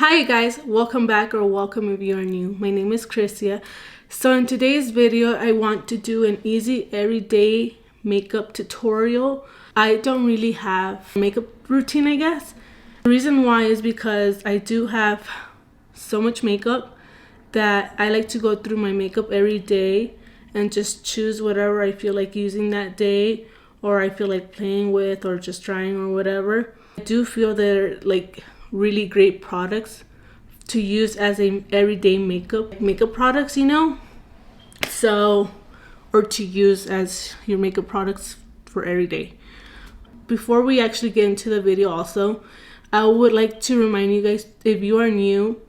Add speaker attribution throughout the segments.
Speaker 1: Hi guys, welcome back or welcome if you are new. My name is Chrisia. So in today's video, I want to do an easy everyday makeup tutorial. I don't really have a makeup routine, I guess. The reason why is because I do have so much makeup that I like to go through my makeup every day and just choose whatever I feel like using that day, or I feel like playing with, or just trying, or whatever. I do feel they're like really great products to use as a everyday makeup products, you know, so, or to use as your makeup products for every day. Before we actually get into the video, also I would like to remind you guys, if you are new,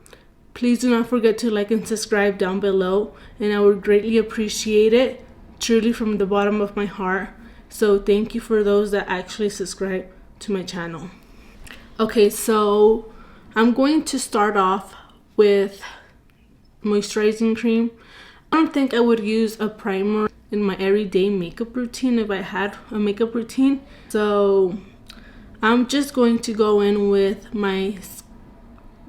Speaker 1: please do not forget to like and subscribe down below, and I would greatly appreciate it, truly from the bottom of my heart. So thank you for those that actually subscribe to my channel. Okay, so I'm going to start off with moisturizing cream. I don't think I would use a primer in my everyday makeup routine if I had a makeup routine. So I'm just going to go in with my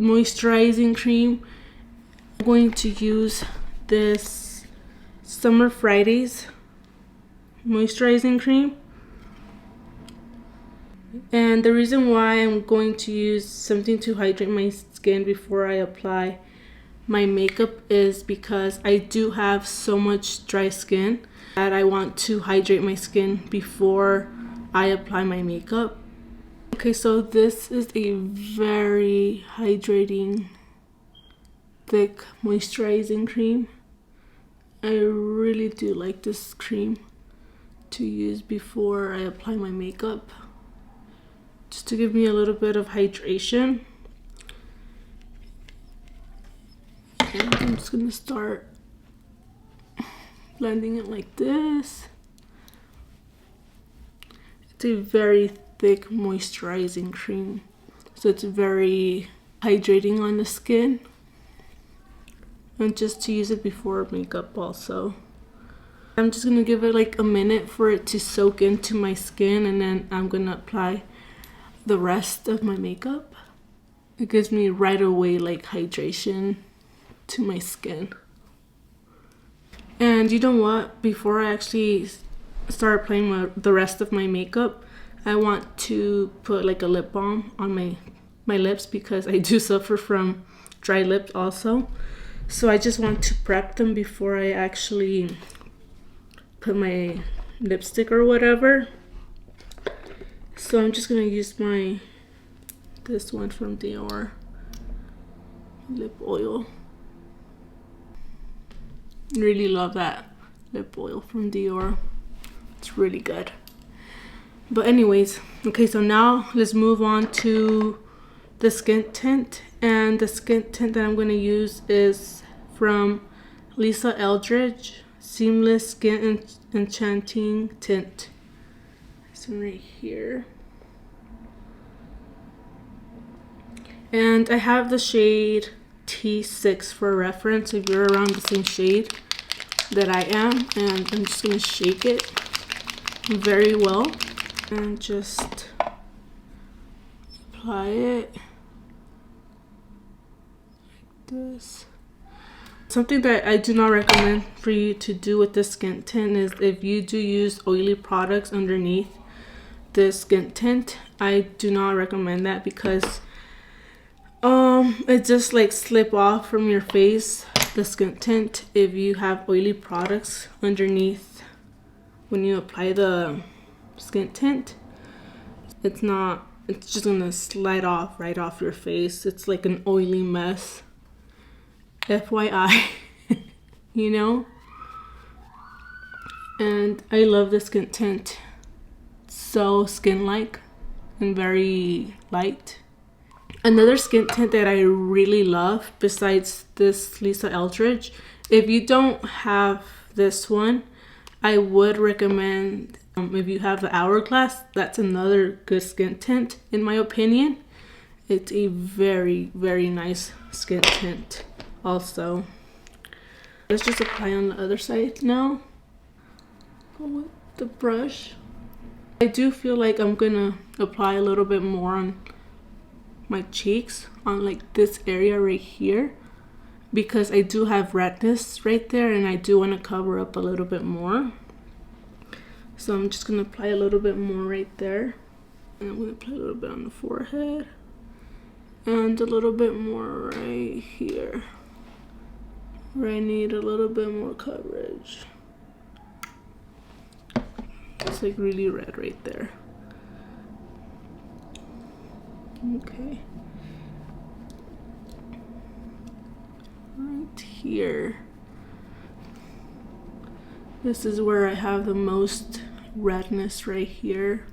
Speaker 1: moisturizing cream. I'm going to use this Summer Fridays moisturizing cream. And the reason why I'm going to use something to hydrate my skin before I apply my makeup is because I do have so much dry skin that I want to hydrate my skin before I apply my makeup. Okay, so this is a very hydrating, thick moisturizing cream. I really do like this cream to use before I apply my makeup, just to give me a little bit of hydration. And I'm just gonna start blending it like this. It's a very thick moisturizing cream, so it's very hydrating on the skin, and just to use it before makeup also. I'm just gonna give it like a minute for it to soak into my skin, and then I'm gonna apply the rest of my makeup. It gives me right away like hydration to my skin. And you know what, before I actually start applying the rest of my makeup, I want to put like a lip balm on my lips, because I do suffer from dry lips also. So I just want to prep them before I actually put my lipstick or whatever. So I'm just gonna use this one from Dior lip oil. Really love that lip oil from Dior. It's really good. But anyways, okay, so now let's move on to the skin tint. And the skin tint that I'm gonna use is from Lisa Eldridge Seamless Skin Enchanting Tint. This one right here. And I have the shade T6 for reference if you're around the same shade that I am. And I'm just gonna shake it very well and just apply it like this. Something that I do not recommend for you to do with this skin tint is if you do use oily products underneath this skin tint. I do not recommend that, because it just like slip off from your face, the skin tint, if you have oily products underneath when you apply the skin tint. It's just gonna slide off right off your face. It's like an oily mess, FYI. You know. And I love the skin tint. So skin-like and very light. Another skin tint that I really love besides this Lisa Eldridge, if you don't have this one, I would recommend, if you have the Hourglass, that's another good skin tint in my opinion. It's a very, very nice skin tint also. Let's just apply on the other side now. Go with the brush. I do feel like I'm gonna apply a little bit more on my cheeks on like this area right here, because I do have redness right there and I do want to cover up a little bit more. So I'm just going to apply a little bit more right there. And I'm going to apply a little bit on the forehead. And a little bit more right here, where I need a little bit more coverage. It's like really red right there. Okay. Right here. This is where I have the most redness right here.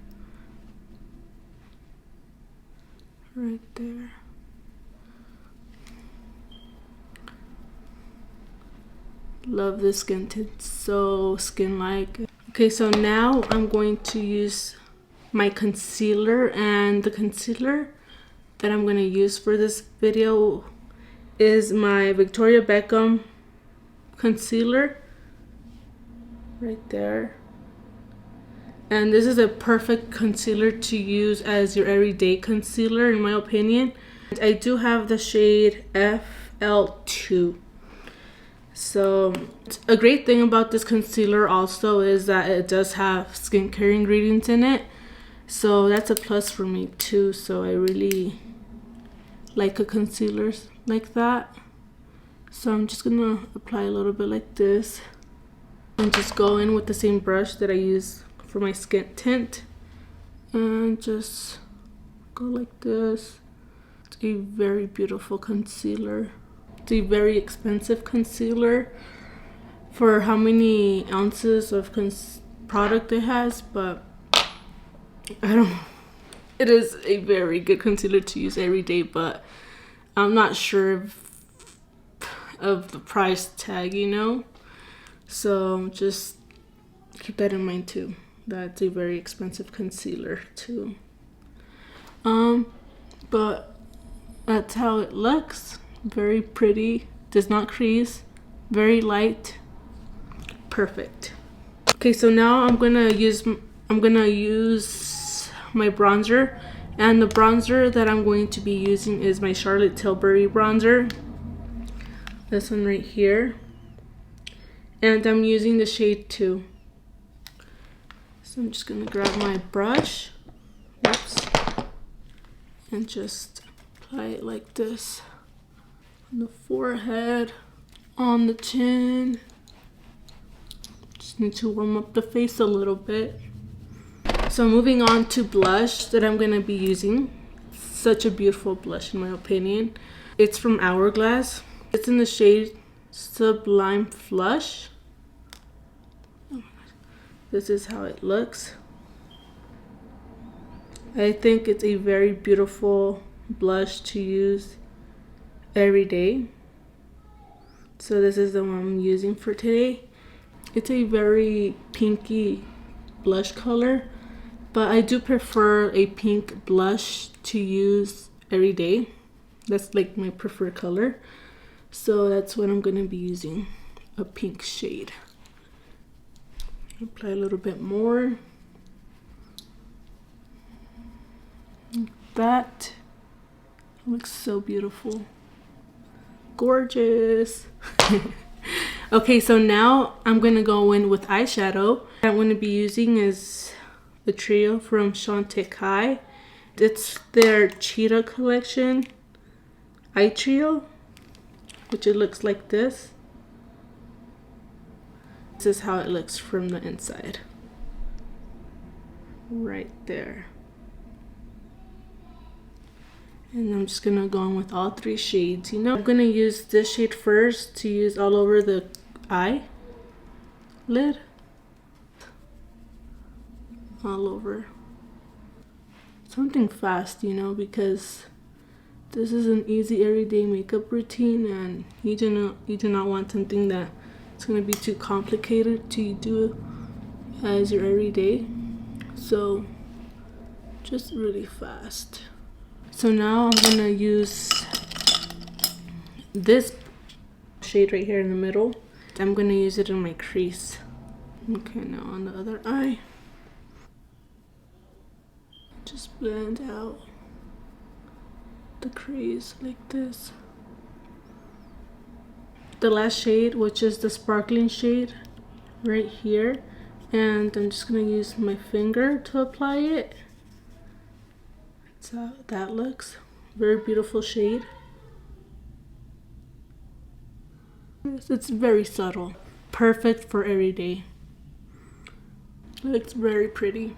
Speaker 1: Right there. Love this skin tint, so skin-like. Okay, so now I'm going to use my concealer, and the concealer that I'm going to use for this video is my Victoria Beckham concealer right there. And this is a perfect concealer to use as your everyday concealer, in my opinion. I do have the shade FL2. So a great thing about this concealer also is that it does have skincare ingredients in it. So that's a plus for me too. So I really like a concealer like that. So I'm just gonna apply a little bit like this and just go in with the same brush that I use for my skin tint and just go like this. It's a very beautiful concealer. It's a very expensive concealer for how many ounces of product it has, but I don't know. It is a very good concealer to use every day, but I'm not sure of the price tag, you know? So just keep that in mind too. That's a very expensive concealer too. But that's how it looks. Very pretty, does not crease, very light, perfect. Okay, so now I'm gonna use my bronzer, and the bronzer that I'm going to be using is my Charlotte Tilbury bronzer. This one right here, and I'm using the shade 2. So I'm just gonna grab my brush, whoops, and just apply it like this. On the forehead, on the chin. Just need to warm up the face a little bit. So moving on to blush that I'm gonna be using. Such a beautiful blush in my opinion. It's from Hourglass. It's in the shade Sublime Flush. This is how it looks. I think it's a very beautiful blush to use every day. So this is the one I'm using for today. It's a very pinky blush color, but I do prefer a pink blush to use every day. That's like my preferred color. So that's what I'm going to be using, a pink shade. Apply a little bit more. That looks so beautiful. Gorgeous. Okay, so now I'm gonna go in with eyeshadow. What I'm gonna be using is the trio from Chantecaille. It's their Cheetah collection eye trio, which it looks like this. This is how it looks from the inside. Right there. And I'm just gonna go in with all 3 shades, you know. I'm gonna use this shade first to use all over the eye lid. All over. Something fast, you know, because this is an easy everyday makeup routine, and you do not want something that it's gonna be too complicated to do as your everyday. So just really fast. So now I'm gonna use this shade right here in the middle. I'm gonna use it in my crease. Okay, now on the other eye. Just blend out. the crease like this. The last shade, which is the sparkling shade right here, and I'm just gonna use my finger to apply it. That's how that looks. Very beautiful shade. It's very subtle, perfect for every day. It's very pretty,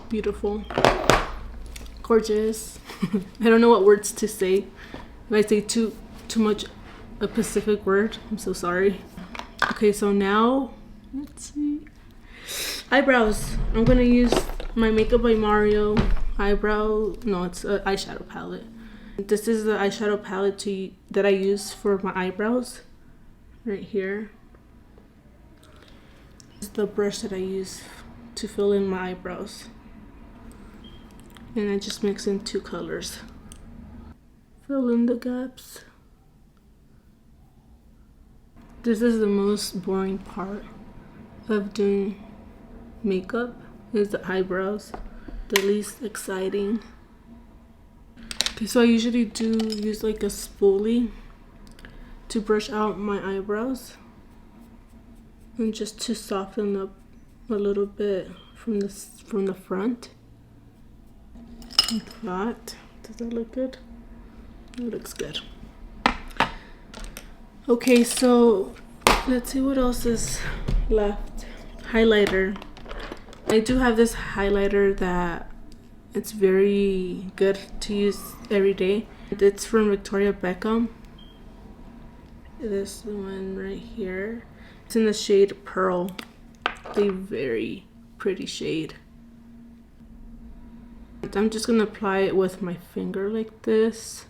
Speaker 1: beautiful, gorgeous. I don't know what words to say. If I say too much a specific word, I'm so sorry. Okay, so now let's see, eyebrows. I'm gonna use my Makeup by Mario it's an eyeshadow palette. This is the eyeshadow palette that I use for my eyebrows right here. This is the brush that I use to fill in my eyebrows, and I just mix in 2 colors. Fill in the gaps. This is the most boring part of doing makeup, is the eyebrows, the least exciting. Okay, so I usually do use like a spoolie to brush out my eyebrows and just to soften up a little bit from the front. Like that. Does that look good? It looks good. Okay, so let's see what else is left. Highlighter. I do have this highlighter that it's very good to use every day. It's from Victoria Beckham. This one right here. It's in the shade Pearl. A very pretty shade. I'm just gonna apply it with my finger like this.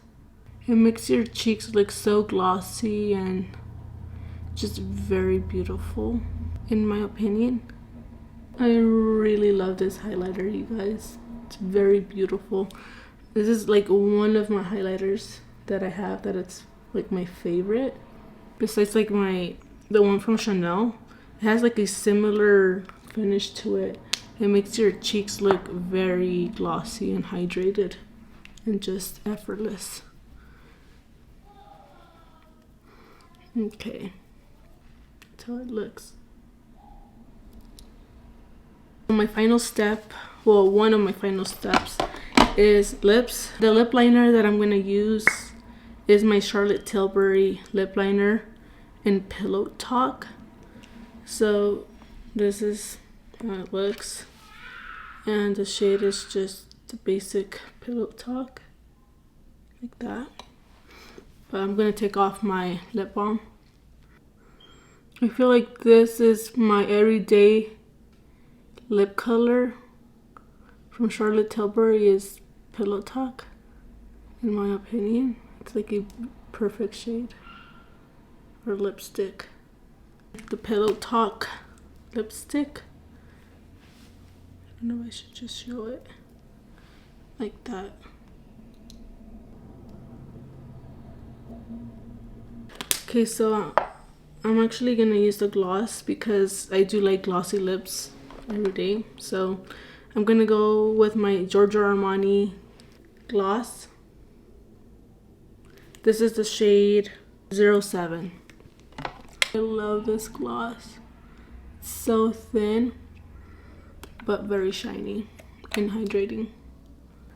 Speaker 1: It makes your cheeks look so glossy and just very beautiful, in my opinion. I really love this highlighter, you guys. It's very beautiful. This is like one of my highlighters that I have that it's like my favorite. Besides like the one from Chanel. It has like a similar finish to it. It makes your cheeks look very glossy and hydrated and just effortless. Okay, that's how it looks. My final step, well, one of my final steps is lips. The lip liner that I'm gonna use is my Charlotte Tilbury lip liner in Pillow Talk. So this is how it looks, and the shade is just the basic Pillow Talk, like that. But I'm gonna take off my lip balm. I feel like this is my everyday lip color from Charlotte Tilbury is Pillow Talk, in my opinion. It's like a perfect shade for lipstick. The Pillow Talk lipstick. I don't know if I should just show it like that. Okay, so I'm actually gonna use the gloss because I do like glossy lips every day. So I'm gonna go with my Giorgio Armani gloss. This is the shade 07. I love this gloss. It's so thin but very shiny and hydrating.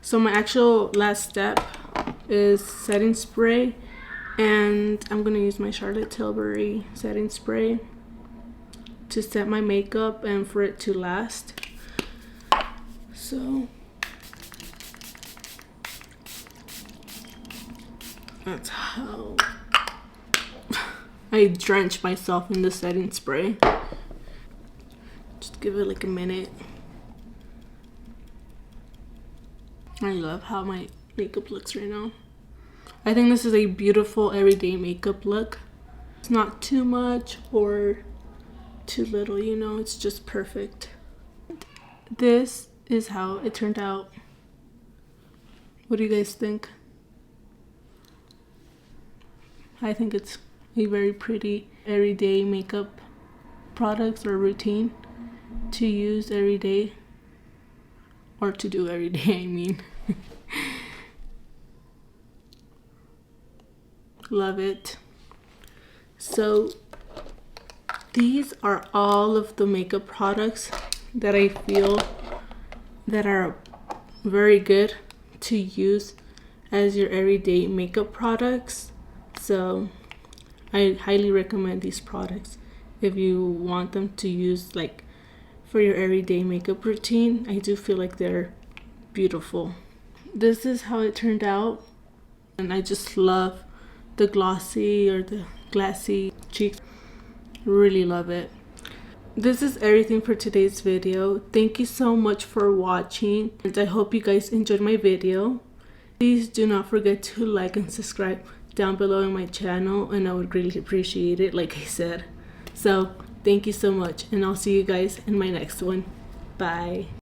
Speaker 1: So my actual last step is setting spray, and I'm gonna use my Charlotte Tilbury setting spray to set my makeup and for it to last. So that's how I drench myself in the setting spray. Just give it like a minute. I love how my makeup looks right now. I think this is a beautiful everyday makeup look. It's not too much or too little, you know, it's just perfect. This is how it turned out. What do you guys think? I think it's a very pretty everyday makeup products or routine to use every day or to do every day, I mean. Love it. So these are all of the makeup products that I feel that are very good to use as your everyday makeup products. So I highly recommend these products if you want them to use like for your everyday makeup routine. I do feel like they're beautiful. This is how it turned out, and I just love the glossy or the glassy cheeks. Really love it. This is everything for today's video. Thank you so much for watching, and I hope you guys enjoyed my video. Please do not forget to like and subscribe down below in my channel, and I would greatly appreciate it, like I said. So thank you so much, and I'll see you guys in my next one. Bye.